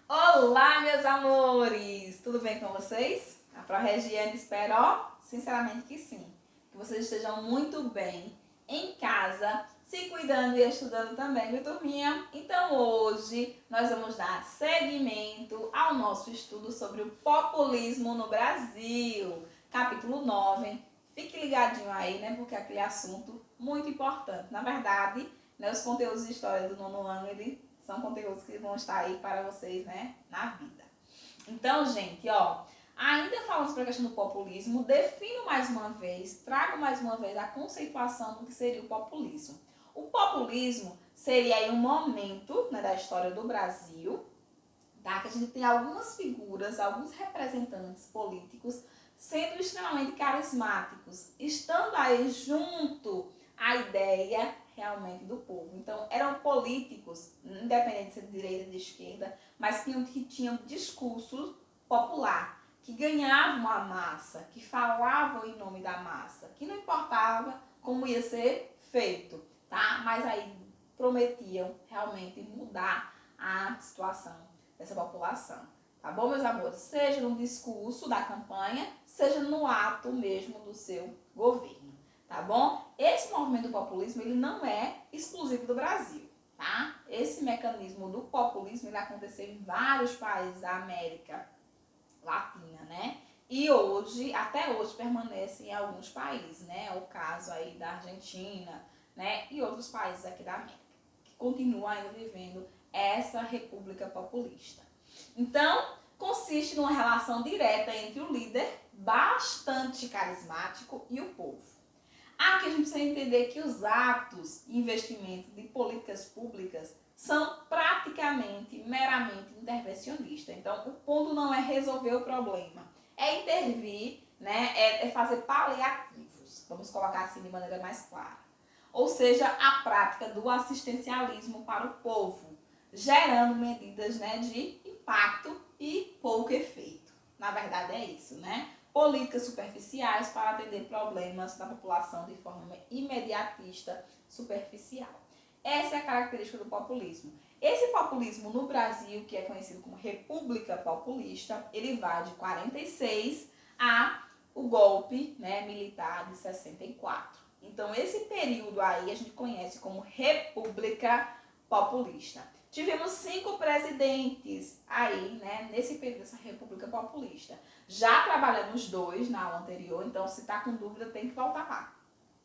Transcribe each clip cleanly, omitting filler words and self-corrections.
Olá, meus amores! Tudo bem com vocês? A ProRegiane espero, sinceramente que sim. Que vocês estejam muito bem em casa, se cuidando e estudando também, viu, turminha? Então hoje nós vamos dar seguimento ao nosso estudo sobre o populismo no Brasil. Capítulo 9. Fique ligadinho aí, né? Porque é aquele assunto muito importante. Na verdade, né, os conteúdos de história do nono ano, são conteúdos que vão estar aí para vocês, né, na vida. Então, gente, ainda falando sobre a questão do populismo, defino mais uma vez, trago mais uma vez a conceituação do que seria o populismo. O populismo seria aí um momento, né, da história do Brasil, tá, que a gente tem algumas figuras, alguns representantes políticos sendo extremamente carismáticos, estando aí junto à ideia realmente do povo. Então, eram políticos, independente de ser de direita ou de esquerda, mas que tinham discurso popular, que ganhavam a massa, que falavam em nome da massa, que não importava como ia ser feito, tá? Mas aí prometiam realmente mudar a situação dessa população. Tá bom, meus amores? Seja no discurso da campanha, seja no ato mesmo do seu governo. Tá bom? Esse movimento do populismo, ele não é exclusivo do Brasil, tá? Esse mecanismo do populismo, ele aconteceu em vários países da América Latina, né? E hoje, até hoje, permanece em alguns países, né? O caso aí da Argentina, né? E outros países aqui da América, que continuam ainda vivendo essa república populista. Então, consiste numa relação direta entre o líder, bastante carismático, e o povo. Aqui a gente precisa entender que os atos e investimentos de políticas públicas são praticamente, meramente intervencionistas. Então, o ponto não é resolver o problema, é intervir, né? É fazer paliativos, vamos colocar assim de maneira mais clara. Ou seja, a prática do assistencialismo para o povo, gerando medidas, né, de impacto e pouco efeito. Na verdade é isso, né? Políticas superficiais para atender problemas da população de forma imediatista, superficial. Essa é a característica do populismo. Esse populismo no Brasil, que é conhecido como República Populista, ele vai de 46 a o golpe, né, militar de 64. Então, esse período aí a gente conhece como República Populista. Tivemos 5 presidentes aí, né, nesse período dessa República Populista. Já trabalhamos 2 na aula anterior, então se está com dúvida tem que voltar lá.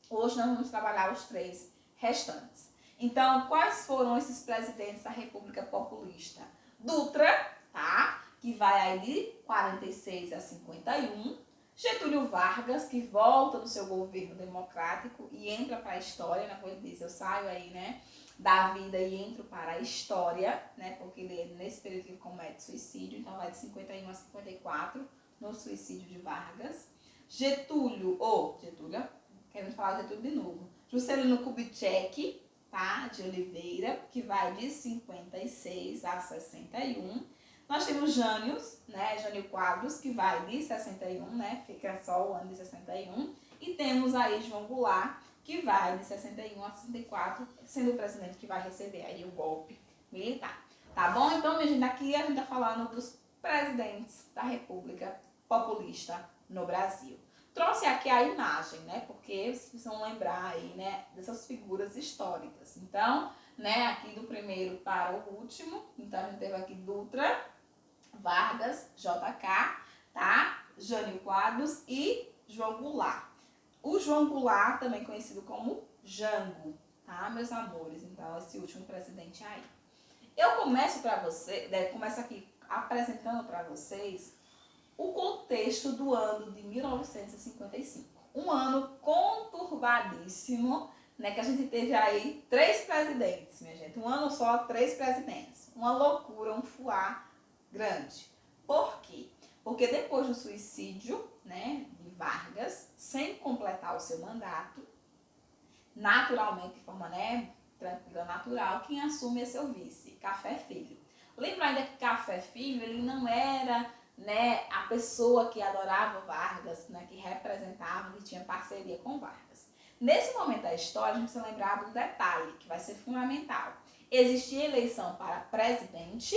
Hoje nós vamos trabalhar os 3 restantes. Então, quais foram esses presidentes da República Populista? Dutra, tá? Que vai aí de 46 a 51. Getúlio Vargas, que volta no seu governo democrático e entra para a história, né? Como ele disse, eu saio aí, né, da vida e entro para a história, né? Porque ele é nesse período que ele comete suicídio, então vai de 51 a 54 no suicídio de Vargas. Getúlio, queremos falar de Getúlio de novo. Juscelino Kubitschek, tá? De Oliveira, que vai de 56 a 61. Nós temos Jânio, né? Jânio Quadros, que vai de 61, né? Fica só o ano de 61. E temos aí João Goulart, que vai de 61 a 64, sendo o presidente que vai receber aí o golpe militar. Tá bom? Então, minha gente, aqui a gente tá falando dos presidentes da República Populista no Brasil. Trouxe aqui a imagem, né? Porque vocês precisam lembrar aí, né, dessas figuras históricas. Então, né, aqui do primeiro para o último. Então, a gente teve aqui Dutra, Vargas, JK, tá? Jânio Quadros e João Goulart. O João Goulart, também conhecido como Jango, tá, meus amores? Então, esse último presidente aí. Eu começo aqui apresentando para vocês o contexto do ano de 1955. Um ano conturbadíssimo, né, que a gente teve aí 3 presidentes, minha gente. Um ano só, 3 presidentes. Uma loucura, um fuá grande. Por quê? Porque depois do suicídio, né, de Vargas, sem completar o seu mandato, naturalmente, de forma, né, tranquila, natural, quem assume é seu vice, Café Filho. Lembra ainda que Café Filho, ele não era, né, a pessoa que adorava Vargas, né, que representava, que tinha parceria com Vargas. Nesse momento da história, a gente precisa lembrar de um detalhe que vai ser fundamental. Existia eleição para presidente,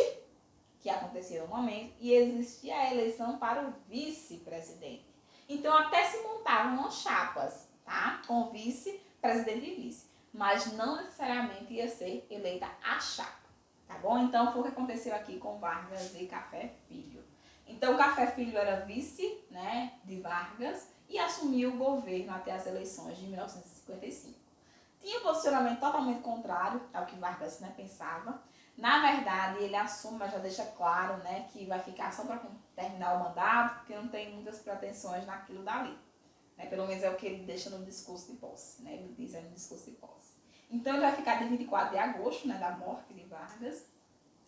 que aconteceu acontecia no momento e existia a eleição para o vice-presidente. Então até se montavam chapas, tá? Com vice, presidente e vice. Mas não necessariamente ia ser eleita a chapa, tá bom? Então foi o que aconteceu aqui com Vargas e Café Filho. Então Café Filho era vice, né, de Vargas e assumiu o governo até as eleições de 1955. Tinha um posicionamento totalmente contrário ao que Vargas, né, pensava. Na verdade, ele assume, mas já deixa claro, né, que vai ficar só para terminar o mandato, porque não tem muitas pretensões naquilo dali. Né? Pelo menos é o que ele deixa no discurso de posse. Né? Ele diz no discurso de posse. Então, ele vai ficar de 24 de agosto, né, da morte de Vargas,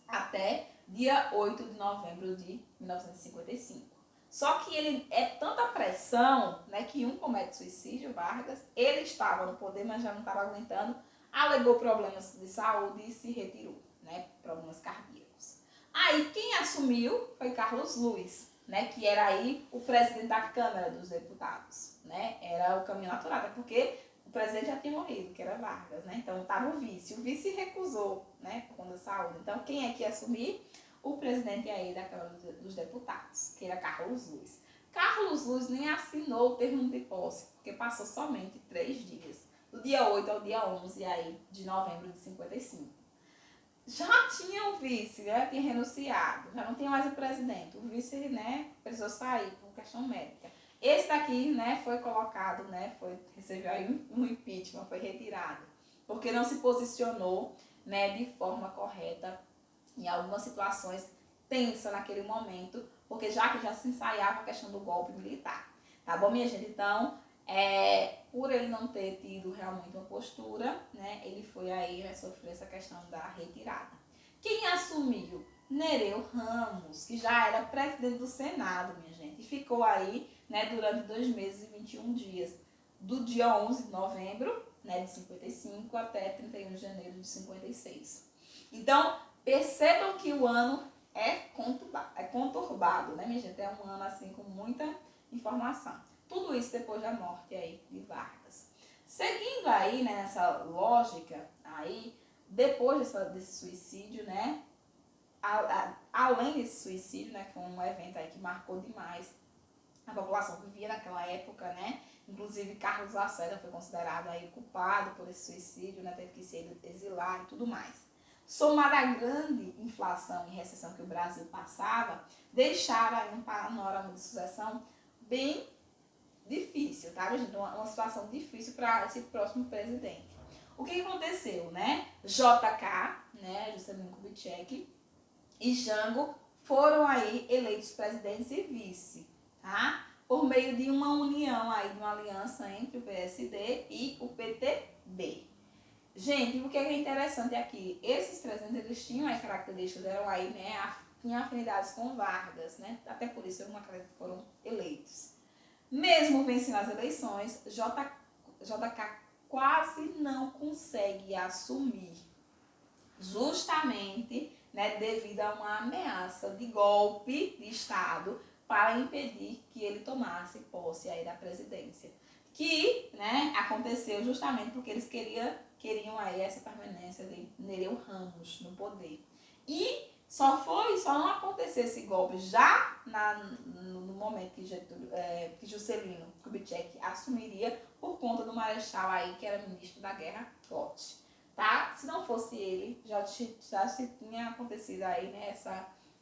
até dia 8 de novembro de 1955. Só que ele é tanta pressão, né, que comete suicídio, Vargas, ele estava no poder, mas já não estava aguentando, alegou problemas de saúde e se retirou, né, problemas cardíacos. Aí quem assumiu foi Carlos Luiz, né, que era aí o presidente da Câmara dos Deputados, né, era o caminho natural, até porque o presidente já tinha morrido, que era Vargas, né, então estava o vice recusou, né, por conta da saúde. Então quem é que ia assumir? O presidente aí da Câmara dos Deputados, que era Carlos Luiz. Carlos Luiz nem assinou o termo de posse, porque passou somente 3 dias, do dia 8 ao dia 11 aí, de novembro de 55. Já tinha o vice, né, tinha renunciado, já não tinha mais o presidente. O vice, né, precisou sair por questão médica. Esse daqui, né, foi colocado, né, recebeu aí um impeachment, foi retirado, porque não se posicionou, né, de forma correta em algumas situações tensa naquele momento, porque já se ensaiava a questão do golpe militar. Tá bom, minha gente? Então, por ele não ter tido realmente uma postura, né, ele foi aí, né, sofrer essa questão da retirada. Quem assumiu? Nereu Ramos, que já era presidente do Senado, minha gente, e ficou aí, né, durante 2 meses e 21 dias, do dia 11 de novembro, né, de 55 até 31 de janeiro de 56. Então, percebam que o ano é conturbado, né, minha gente? É um ano, assim, com muita informação. Tudo isso depois da morte aí de Vargas. Seguindo aí, né, nessa lógica aí, depois desse suicídio, né, além desse suicídio, né, que foi um evento aí que marcou demais a população que vivia naquela época, né, inclusive Carlos Lacerda foi considerado aí culpado por esse suicídio, né, teve que ser exilado e tudo mais. Somada à grande inflação e recessão que o Brasil passava, deixaram aí um panorama de sucessão bem difícil, tá, gente? Uma situação difícil para esse próximo presidente. O que aconteceu, né? JK, né, Juscelino Kubitschek e Jango foram aí eleitos presidentes e vice, tá? Por meio de uma união aí, de uma aliança entre o PSD e o PTB. Gente, o que é interessante aqui, esses presidentes, eles tinham as características, eram aí, né, tinham afinidades com Vargas, né? Até por isso, foram eleitos. Mesmo vencendo as eleições, JK quase não consegue assumir, justamente, né, devido a uma ameaça de golpe de Estado para impedir que ele tomasse posse aí da presidência. Que, né, aconteceu justamente porque eles queriam aí essa permanência de Nereu Ramos no poder. E só não aconteceu esse golpe já no momento que Juscelino Kubitschek assumiria por conta do marechal aí, que era ministro da guerra, Lott. Tá? Se não fosse ele, já se tinha acontecido aí, né,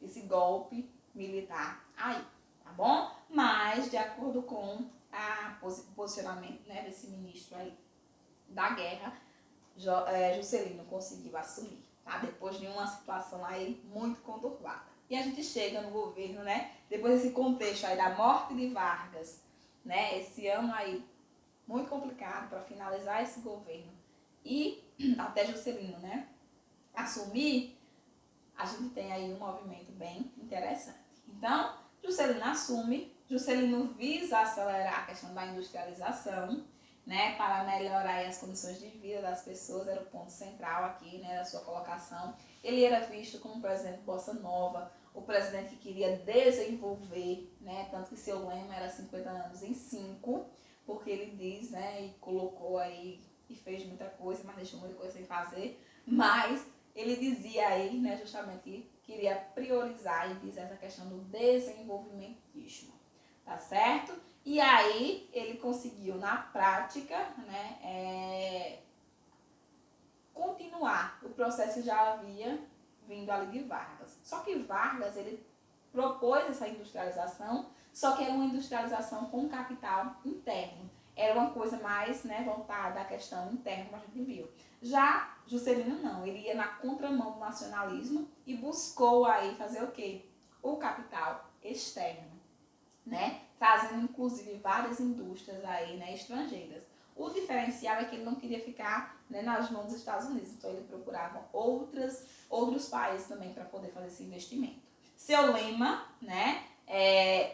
esse golpe militar aí, tá bom? Mas, de acordo com o posicionamento, né, desse ministro aí da guerra, Juscelino conseguiu assumir, tá? Depois de uma situação aí muito conturbada. E a gente chega no governo, né, depois desse contexto aí da morte de Vargas, né, esse ano aí muito complicado para finalizar esse governo e até Juscelino, né, assumir, a gente tem aí um movimento bem interessante. Então, Juscelino assume, Juscelino visa acelerar a questão da industrialização, né, para melhorar as condições de vida das pessoas, era o ponto central aqui, né, da sua colocação. Ele era visto como um presidente bossa nova, o presidente que queria desenvolver, né, tanto que seu lema era 50 anos em 5, porque ele diz, né, e colocou aí, e fez muita coisa, mas deixou muita coisa sem fazer, mas ele dizia aí, né, justamente queria priorizar e visar essa questão do desenvolvimentismo, tá certo? E aí ele conseguiu na prática, né, continuar o processo que já havia vindo ali de Vargas. Só que Vargas, ele propôs essa industrialização, só que era uma industrialização com capital interno. Era uma coisa mais, né, voltada à questão interna, como a gente viu. Já Juscelino não, ele ia na contramão do nacionalismo e buscou aí fazer o quê? O capital externo, né? Trazendo inclusive várias indústrias aí, né, estrangeiras. O diferencial é que ele não queria ficar, né, nas mãos dos Estados Unidos, então ele procurava outros países também para poder fazer esse investimento. Seu lema, né,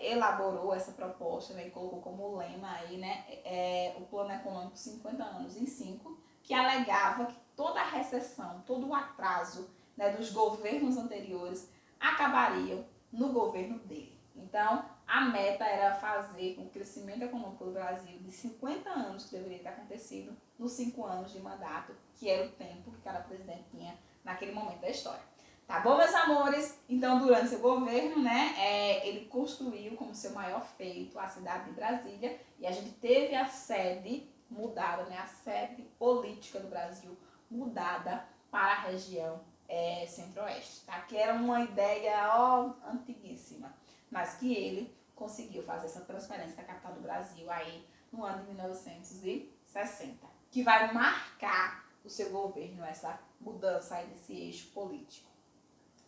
elaborou essa proposta, né, e colocou como lema aí, né, o Plano Econômico 50 anos em 5, que alegava que toda a recessão, todo o atraso, né, dos governos anteriores acabariam no governo dele. Então, a meta era fazer com que o crescimento econômico do Brasil de 50 anos, que deveria ter acontecido nos 5 anos de mandato, que era o tempo que cada presidente tinha naquele momento da história. Tá bom, meus amores? Então, durante seu governo, né, ele construiu como seu maior feito a cidade de Brasília, e a gente teve a sede mudada, né, a sede política do Brasil mudada para a região centro-oeste, tá? Que era uma ideia antiguíssima, mas que ele conseguiu fazer essa transferência da capital do Brasil aí no ano de 1960, que vai marcar o seu governo, essa mudança aí desse eixo político.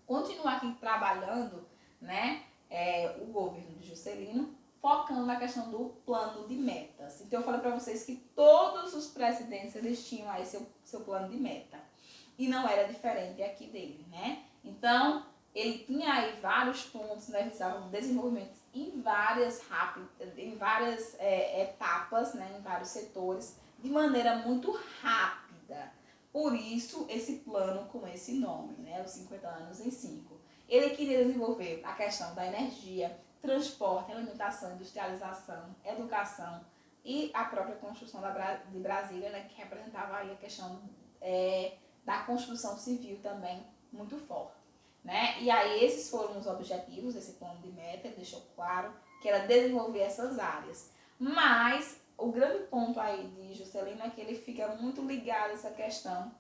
Continuar aqui trabalhando, né, o governo de Juscelino, focando na questão do plano de metas. Então eu falei para vocês que todos os presidentes eles tinham aí seu plano de meta. E não era diferente aqui dele, né? Então, ele tinha aí vários pontos, né, visavam desenvolvimento em várias etapas, né, em vários setores, de maneira muito rápida. Por isso, esse plano com esse nome, né, os 50 anos em 5. Ele queria desenvolver a questão da energia, transporte, alimentação, industrialização, educação e a própria construção de Brasília, né, que representava aí a questão da construção civil também muito forte, né? E aí esses foram os objetivos desse plano de meta, ele deixou claro que era desenvolver essas áreas. Mas o grande ponto aí de Juscelino é que ele fica muito ligado a essa questão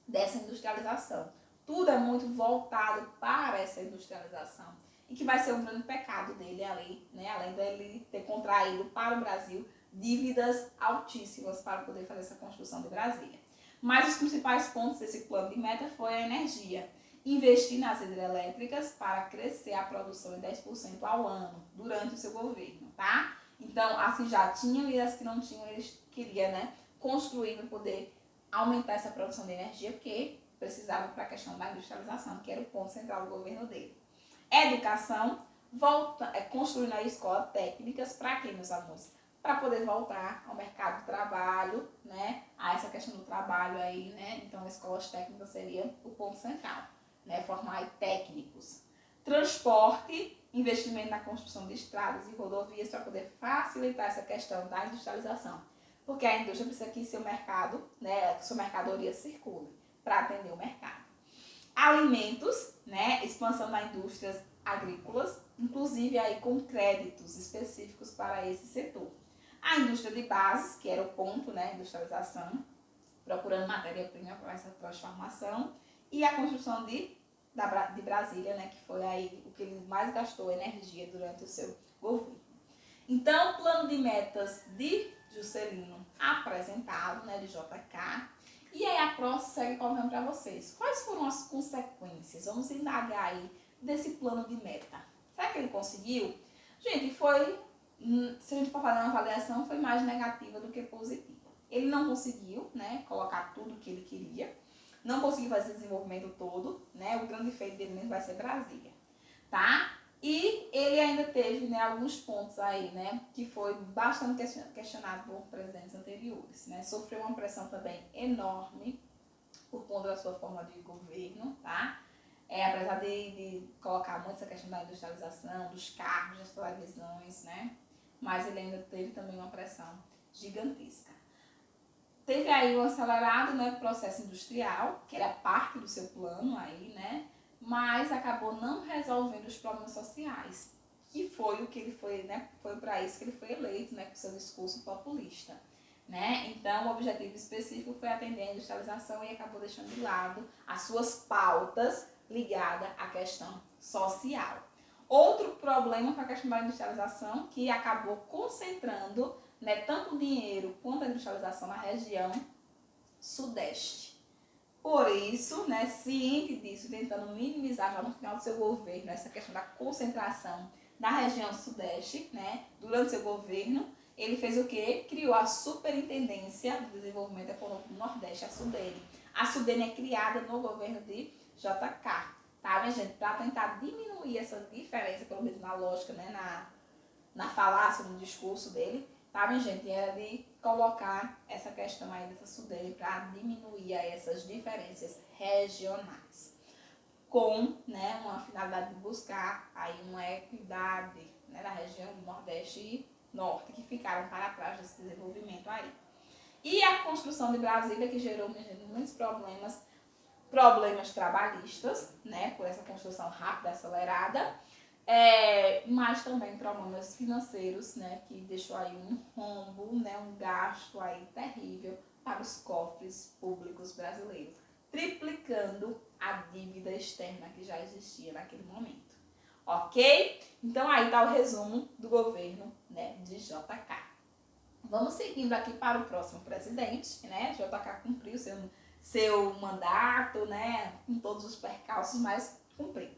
dessa industrialização. Tudo é muito voltado para essa industrialização e que vai ser um grande pecado dele ali, né? Além dele ter contraído para o Brasil dívidas altíssimas para poder fazer essa construção de Brasília. Mas os principais pontos desse plano de meta foi a energia. Investir nas hidrelétricas para crescer a produção em 10% ao ano durante o seu governo, tá? Então, as que já tinham e as que não tinham, eles queriam, né, construir para poder aumentar essa produção de energia, porque precisava para a questão da industrialização, que era o ponto central do governo dele. Educação, construindo aí escolas técnicas, para quê, meus amores? Para poder voltar ao mercado de trabalho, né, a essa questão do trabalho aí, né, então escolas técnicas seria o ponto central, né, formar técnicos. Transporte, investimento na construção de estradas e rodovias para poder facilitar essa questão da industrialização, porque a indústria precisa que seu mercado, né, sua mercadoria circule para atender o mercado. Alimentos, né, expansão das indústrias agrícolas, inclusive aí com créditos específicos para esse setor. A indústria de bases, que era o ponto, né, industrialização, procurando matéria-prima para essa transformação, e a construção de Brasília, né, que foi aí o que ele mais gastou energia durante o seu governo. Então, o plano de metas de Juscelino apresentado, né, de JK, e aí a Pro segue colocando para vocês. Quais foram as consequências? Vamos indagar aí desse plano de meta. Será que ele conseguiu? Gente, se a gente for fazer uma avaliação, foi mais negativa do que positiva. Ele não conseguiu, né, colocar tudo o que ele queria, não conseguiu fazer esse desenvolvimento todo, né, o grande feito dele mesmo vai ser Brasília, tá? E ele ainda teve, né, alguns pontos aí, né, que foi bastante questionado por presidentes anteriores, né, sofreu uma pressão também enorme por conta da sua forma de governo, tá? Apesar de colocar muito essa questão da industrialização, dos carros, das televisões, né, mas ele ainda teve também uma pressão gigantesca. Teve aí um acelerado, né, processo industrial, que era parte do seu plano aí, né, mas acabou não resolvendo os problemas sociais, que foi o que ele foi, né? Foi para isso que ele foi eleito, né? Com seu discurso populista, né? Então, o objetivo específico foi atender a industrialização e acabou deixando de lado as suas pautas ligadas à questão social. Outro problema foi a questão da industrialização, que acabou concentrando, né, tanto o dinheiro quanto a industrialização na região sudeste. Por isso, né, ciente disso, tentando minimizar já no final do seu governo essa questão da concentração na região sudeste, né, durante seu governo, ele fez o quê? Criou a Superintendência do Desenvolvimento Econômico do Nordeste, a SUDENE. A SUDENE é criada no governo de JK, tá, minha gente? Para tentar diminuir essa diferença, pelo menos na lógica, né, na falácia, no discurso dele, tá, minha gente? Era de colocar essa questão aí dessa SUDENE para diminuir aí essas diferenças regionais, com, né, uma finalidade de buscar aí uma equidade, né, na região do Nordeste e Norte, que ficaram para trás desse desenvolvimento aí. E a construção de Brasília, que gerou, minha gente, muitos problemas trabalhistas, né, por essa construção rápida, acelerada, mas também problemas financeiros, né, que deixou aí um rombo, né, um gasto aí terrível para os cofres públicos brasileiros, triplicando a dívida externa que já existia naquele momento. Ok? Então aí está o resumo do governo, né, de JK. Vamos seguindo aqui para o próximo presidente, né? JK cumpriu seu mandato, né, com todos os percalços, mas cumpriu.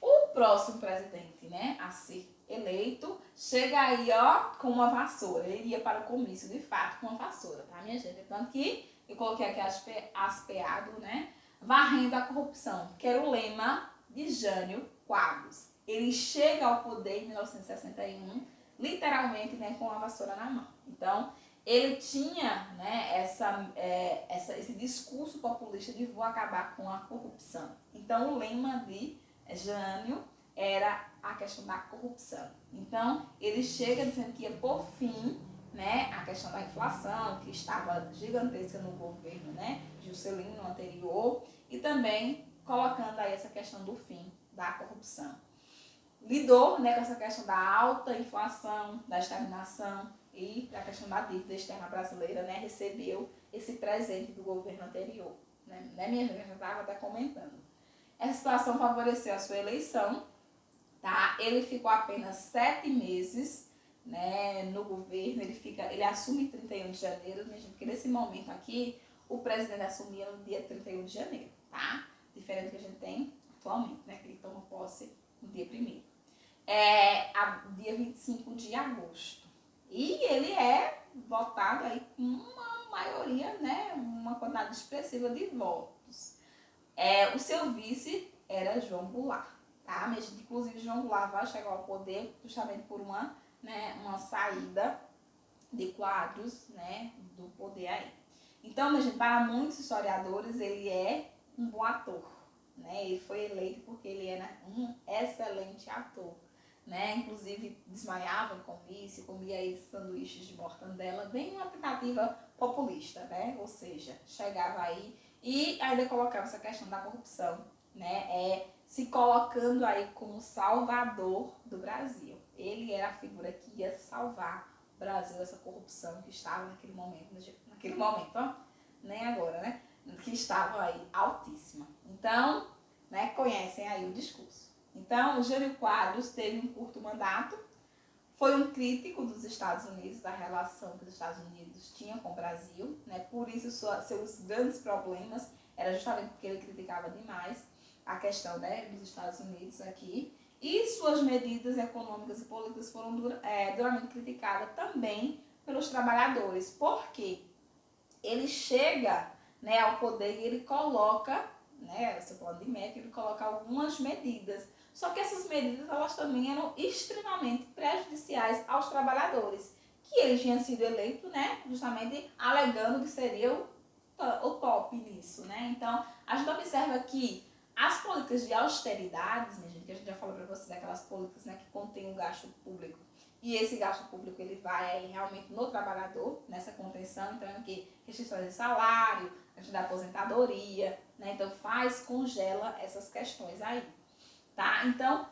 O próximo presidente, né, a ser eleito, chega aí, ó, com uma vassoura. Ele ia para o comício, de fato, com uma vassoura, tá, minha gente? Tanto que eu coloquei aqui aspeado, né, varrendo a corrupção, que era o lema de Jânio Quadros. Ele chega ao poder em 1961, literalmente, né, com a vassoura na mão. Então, ele tinha, né, esse discurso populista de vou acabar com a corrupção. Então, o lema de Jânio era a questão da corrupção. Então, ele chega dizendo que ia por fim, né, a questão da inflação, que estava gigantesca no governo, né, Juscelino anterior, e também colocando aí essa questão do fim da corrupção. Lidou, né, com essa questão da alta inflação, da estagnação e da questão da dívida externa brasileira, né, recebeu esse presente do governo anterior, né, minha gente, já estava até comentando. Essa situação favoreceu a sua eleição, tá? Ele ficou apenas 7 meses, né, no governo, ele assume em 31 de janeiro, porque nesse momento aqui, o presidente assumia no dia 31 de janeiro, tá? Diferente do que a gente tem atualmente, né, que ele toma posse no dia 1º. Dia 25 de agosto. E ele é votado aí com uma maioria, né, uma quantidade expressiva de votos. O seu vice era João Goulart, tá? Mas, inclusive, João Goulart vai chegar ao poder justamente por uma saída de Quadros, né, do poder aí. Então, minha gente, para muitos historiadores, ele é um bom ator, né? Ele foi eleito porque ele era um excelente ator, né? Inclusive, desmaiava em comício, comia aí sanduíches de mortandela, bem uma tentativa populista, né? Ou seja, chegava aí e ainda colocava essa questão da corrupção, né? Se colocando aí como salvador do Brasil. Ele era a figura que ia salvar o Brasil dessa corrupção que estava naquele momento, ó, nem agora, né? Que estava aí altíssima. Então, né, conhecem aí o discurso. Então, o Jânio Quadros teve um curto mandato, foi um crítico dos Estados Unidos, da relação que os Estados Unidos tinham com o Brasil, né? Por isso, seus grandes problemas era justamente porque ele criticava demais a questão, né, dos Estados Unidos aqui. E suas medidas econômicas e políticas foram duramente criticadas também pelos trabalhadores. Por quê? Ele chega, né, ao poder e ele coloca, né, seu plano de meta, ele coloca algumas medidas. Só que essas medidas, elas também eram extremamente prejudiciais aos trabalhadores, que ele tinha sido eleito, né, justamente alegando que seria o top nisso, né. Então, a gente observa que as políticas de austeridades, minha gente, que a gente já falou para vocês, daquelas políticas, né, que contêm o gasto público, e esse gasto público ele vai aí realmente no trabalhador, nessa contenção, então é o que? Restrições de salário, questão da aposentadoria, né? Então congela essas questões aí, tá? Então,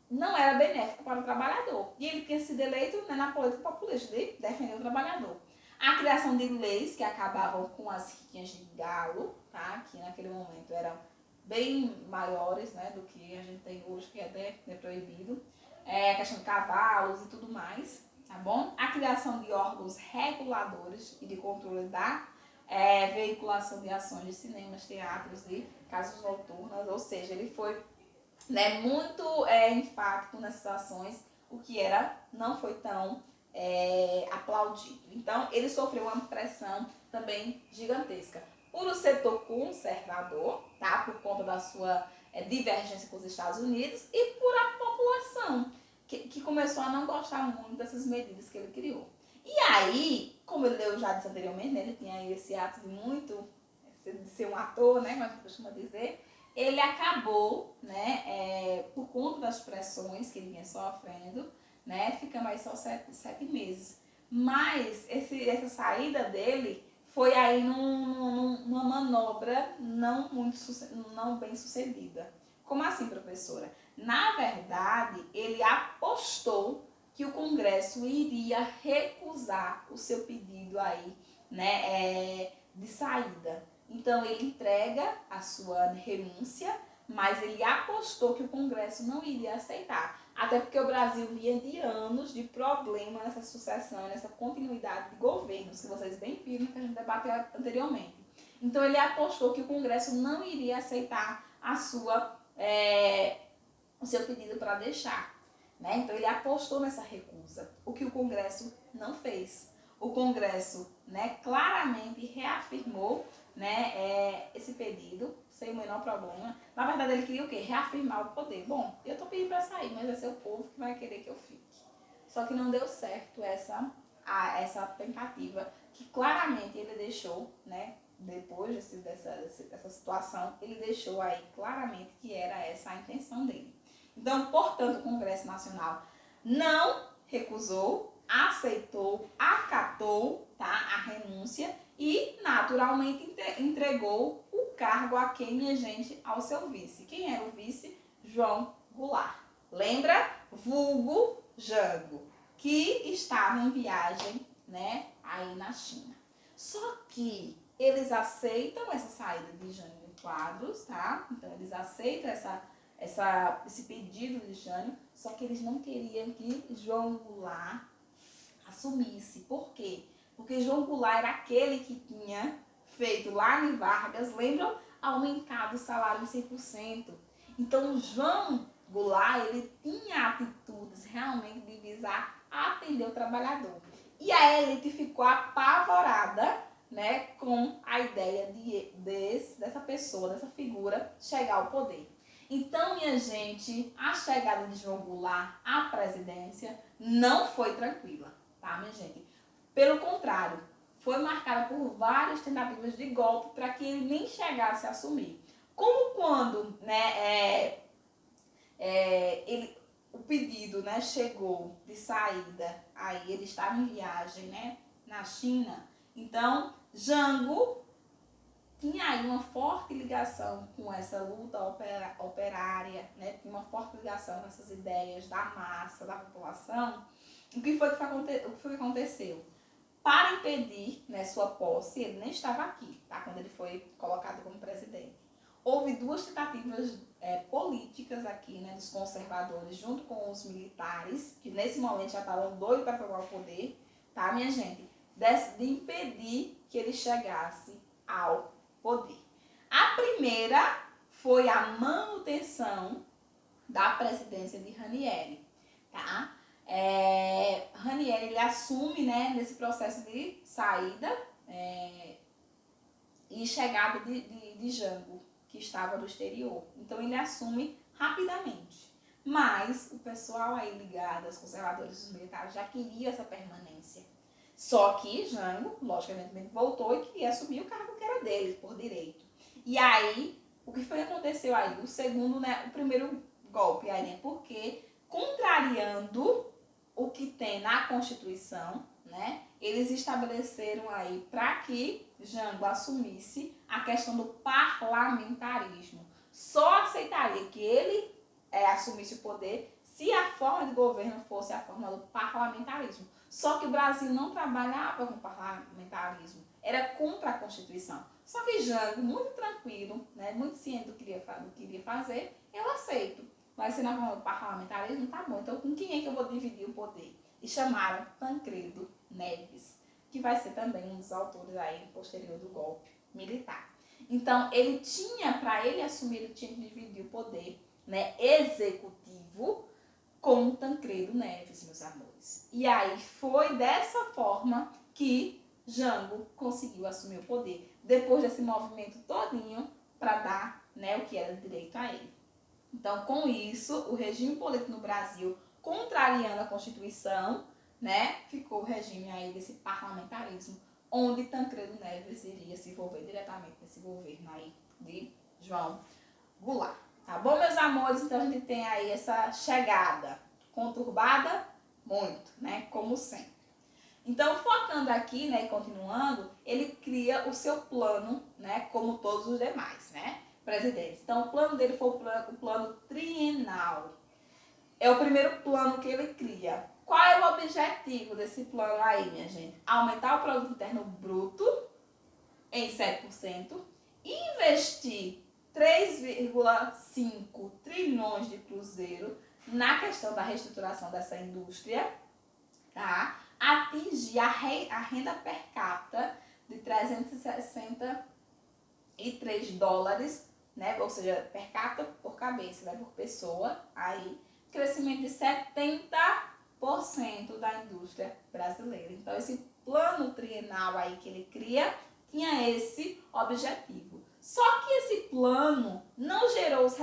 não era benéfico para o trabalhador. E ele tinha sido eleito, né, na política populista de defender o trabalhador. A criação de leis que acabavam com as riquinhas de galo, tá? Que naquele momento eram bem maiores, né, do que a gente tem hoje, que até é proibido. A questão de cavalos e tudo mais, tá bom? A criação de órgãos reguladores e de controle da veiculação de ações de cinemas, teatros e casas noturnas, ou seja, ele foi, né, muito enfático nessas ações, o que não foi tão aplaudido. Então, ele sofreu uma pressão também gigantesca por o setor conservador, tá? Por conta da sua divergência com os Estados Unidos, e por a população, que começou a não gostar muito dessas medidas que ele criou. E aí, como eu já disse anteriormente, né, ele tinha esse ato de ser um ator, né, como a gente costuma dizer, ele acabou, né, por conta das pressões que ele vinha sofrendo, né, ficando aí só 7 meses. Mas essa saída dele foi aí numa manobra não bem sucedida. Como assim, professora? Na verdade, ele apostou que o Congresso iria recusar o seu pedido aí, né, de saída. Então, ele entrega a sua renúncia, mas ele apostou que o Congresso não iria aceitar. Até porque o Brasil vinha de anos de problema nessa sucessão, nessa continuidade de governos, que vocês bem viram que a gente debateu anteriormente. Então, ele apostou que o Congresso não iria aceitar o seu pedido para deixar, né? Então, ele apostou nessa recusa, o que o Congresso não fez. O Congresso, né, claramente reafirmou, né, esse pedido, sem o menor problema. Na verdade, ele queria o quê? Reafirmar o poder. Bom, eu estou pedindo para sair, mas vai ser o povo que vai querer que eu fique. Só que não deu certo essa tentativa, que claramente ele deixou, né, depois dessa situação, ele deixou aí claramente que era essa a intenção dele. Então, portanto, o Congresso Nacional não recusou, aceitou, acatou, tá, a renúncia e naturalmente entregou o cargo a quem, minha gente? Ao seu vice. Quem era o vice? João Goulart. Lembra? Vulgo Jango, que estava em viagem, né, aí na China. Só que eles aceitam essa saída de Jânio Quadros, tá? Então, eles aceitam esse pedido de Jânio, só que eles não queriam que João Goulart assumisse. Por quê? Porque João Goulart era aquele que tinha feito lá em Vargas, lembram? Aumentado o salário em 100%. Então, João Goulart, ele tinha atitudes realmente de visar atender o trabalhador. E a elite ficou apavorada, né, com a ideia dessa pessoa, dessa figura, chegar ao poder. Então, minha gente, a chegada de João Goulart à presidência não foi tranquila, tá, minha gente? Pelo contrário, foi marcada por várias tentativas de golpe para que ele nem chegasse a assumir. Como quando, né, o pedido, né, chegou de saída, aí ele estava em viagem, né, na China, então Jango tinha aí uma forte ligação com essa luta operária, né? Tinha uma forte ligação com essas ideias da massa, da população. O que foi que aconteceu? Para impedir, né, sua posse, ele nem estava aqui, tá? Quando ele foi colocado como presidente. Houve 2 tentativas políticas aqui, né, dos conservadores, junto com os militares, que nesse momento já estavam doidos para tomar o poder, tá, minha gente? De impedir que ele chegasse ao poder. A primeira foi a manutenção da presidência de Ranieri, tá? Ranieri, ele assume, né, nesse processo de saída e chegada de Jango, que estava no exterior. Então, ele assume rapidamente. Mas o pessoal aí ligado aos conservadores e os militares já queria essa permanência. Só que Jango, logicamente, voltou e queria assumir o cargo que era dele, por direito. E aí, o que foi que aconteceu aí? O primeiro golpe aí, né? Porque, contrariando o que tem na Constituição, né? Eles estabeleceram aí para que Jango assumisse a questão do parlamentarismo. Só aceitaria que ele assumisse o poder se a forma de governo fosse a forma do parlamentarismo. Só que o Brasil não trabalhava com parlamentarismo, era contra a Constituição. Só que Jango, muito tranquilo, né, muito ciente do que iria fazer, eu aceito. Vai ser na forma do parlamentarismo, tá bom. Então, com quem é que eu vou dividir o poder? E chamaram Tancredo Neves, que vai ser também um dos autores aí posterior do golpe militar. Então, ele tinha, para ele assumir, ele tinha que dividir o poder, né, executivo com Tancredo Neves, meus amores. E aí foi dessa forma que Jango conseguiu assumir o poder, depois desse movimento todinho para dar, né, o que era direito a ele. Então, com isso, o regime político no Brasil, contrariando a Constituição, né, ficou o regime aí desse parlamentarismo, onde Tancredo Neves iria se envolver diretamente nesse governo aí de João Goulart. Tá bom, meus amores? Então, a gente tem aí essa chegada conturbada, muito, né, como sempre. Então, focando aqui, né, e continuando, ele cria o seu plano, né, como todos os demais, né, presidentes. Então, o plano dele foi o plano trienal. É o primeiro plano que ele cria. Qual é o objetivo desse plano aí, minha gente? Aumentar o produto interno bruto em 7%, investir 3,5 trilhões de cruzeiro na questão da reestruturação dessa indústria, tá? Atingir a renda per capita de 363 dólares, né? Ou seja, per capita por cabeça, né? Por pessoa, aí crescimento de 70% da indústria brasileira. Então, esse plano trienal aí que ele cria tinha esse objetivo. Só que esse plano não gerou os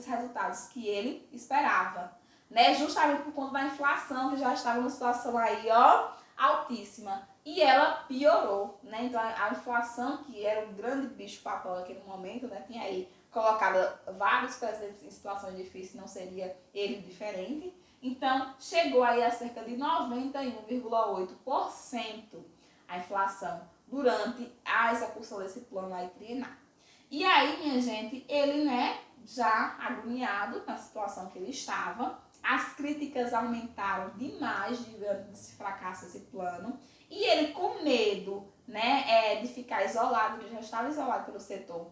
resultados que ele esperava, né? Justamente por conta da inflação, que já estava numa situação aí, ó, altíssima. E ela piorou, né? Então, a inflação, que era o grande bicho-papão naquele momento, né? Tinha aí colocado vários presidentes em situações difíceis, não seria ele diferente. Então, chegou aí a cerca de 91,8% a inflação durante a execução desse plano aí trienal. E aí, minha gente, ele, né, já agoniado na situação que ele estava, as críticas aumentaram demais diante desse fracasso desse plano, e ele com medo, né, de ficar isolado, ele já estava isolado pelo setor,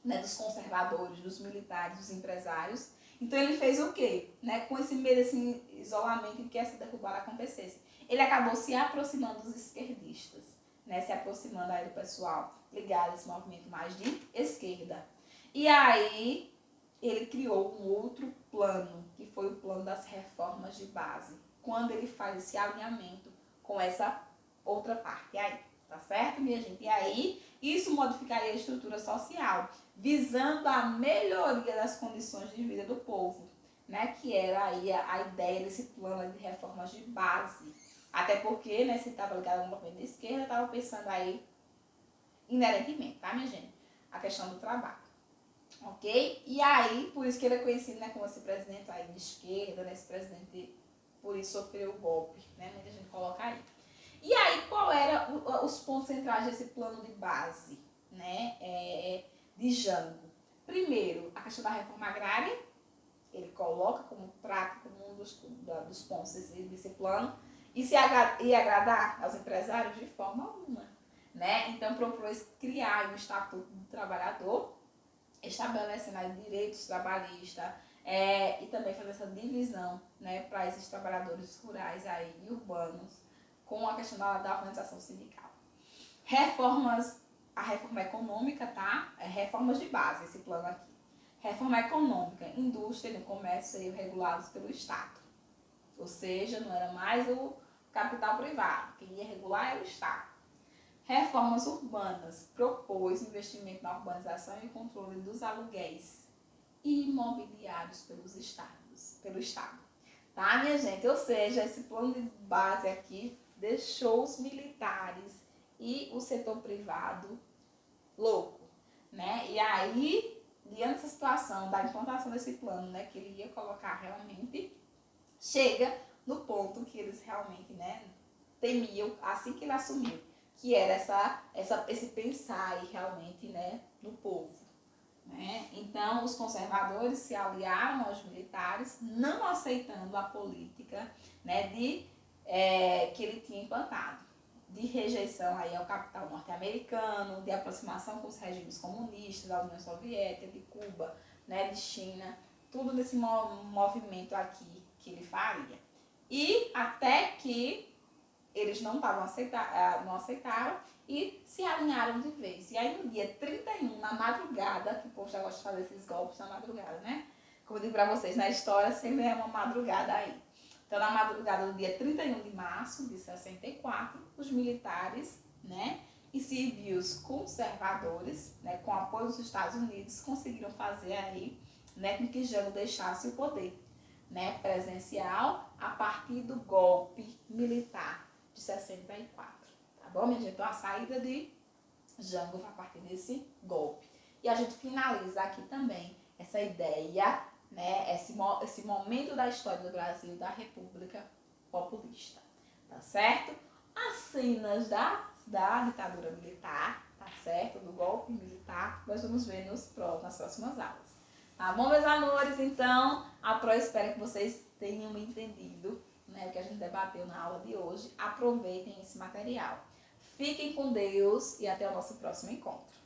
né, dos conservadores, dos militares, dos empresários. Então ele fez o quê? Né, com esse medo, esse isolamento, em que essa derrubada acontecesse. Ele acabou se aproximando dos esquerdistas, né, se aproximando aí do pessoal ligado a esse movimento mais de esquerda. E aí ele criou um outro plano, que foi o plano das reformas de base, quando ele faz esse alinhamento com essa outra parte aí, tá certo, minha gente? E aí isso modificaria a estrutura social, visando a melhoria das condições de vida do povo, né? Que era aí a ideia desse plano de reformas de base. Até porque, né, se estava ligado ao movimento de esquerda, estava pensando aí inerentemente, tá, minha gente? A questão do trabalho. Ok? E aí, por isso que ele é conhecido, né, como esse presidente aí de esquerda, né, esse presidente, por isso sofreu o golpe, né? Muita gente coloca aí. E aí, qual era os pontos centrais desse plano de base, né, de Jango? Primeiro, a questão da reforma agrária, ele coloca como prática como um dos pontos desse plano, e se ia agradar aos empresários de forma alguma, né? Então, propôs criar um estatuto do trabalhador, estabelecendo aí direitos trabalhistas, e também fazer essa divisão, né, para esses trabalhadores rurais aí, e urbanos, com a questão da organização sindical. A reforma econômica, tá? Reformas de base, esse plano aqui. Reforma econômica, indústria e comércio seriam regulados pelo Estado. Ou seja, não era mais o capital privado, quem ia regular era o Estado. Reformas urbanas, propôs investimento na urbanização e controle dos aluguéis imobiliários pelo Estado. Tá, minha gente? Ou seja, esse plano de base aqui deixou os militares e o setor privado louco, né? E aí, diante dessa situação da implantação desse plano, né, que ele ia colocar realmente, chega no ponto que eles realmente, né, temiam assim que ele assumiu, que era esse pensar aí realmente, né, no povo. Né? Então, os conservadores se aliaram aos militares, não aceitando a política, né, que ele tinha implantado, de rejeição aí ao capital norte-americano, de aproximação com os regimes comunistas, da União Soviética, de Cuba, né, de China, tudo nesse movimento aqui que ele faria. E até que eles não aceitaram e se alinharam de vez. E aí no dia 31, na madrugada, que o povo já gosta de fazer esses golpes na madrugada, né? Como eu digo pra vocês, na história sempre é uma madrugada aí. Então na madrugada do dia 31 de março de 64, os militares, né, e civis conservadores, né, com apoio dos Estados Unidos, conseguiram fazer aí, né, com que Jango deixasse o poder, né, presidencial a partir do golpe militar de 64, tá bom, minha gente? Então a saída de Jango foi a partir desse golpe. E a gente finaliza aqui também essa ideia, né, esse momento da história do Brasil, da República Populista, tá certo? As cenas da ditadura militar, tá certo? Do golpe militar, nós vamos ver nas próximas aulas. Tá bom, meus amores? Então, eu espero que vocês tenham entendido, né, o que a gente debateu na aula de hoje. Aproveitem esse material. Fiquem com Deus e até o nosso próximo encontro.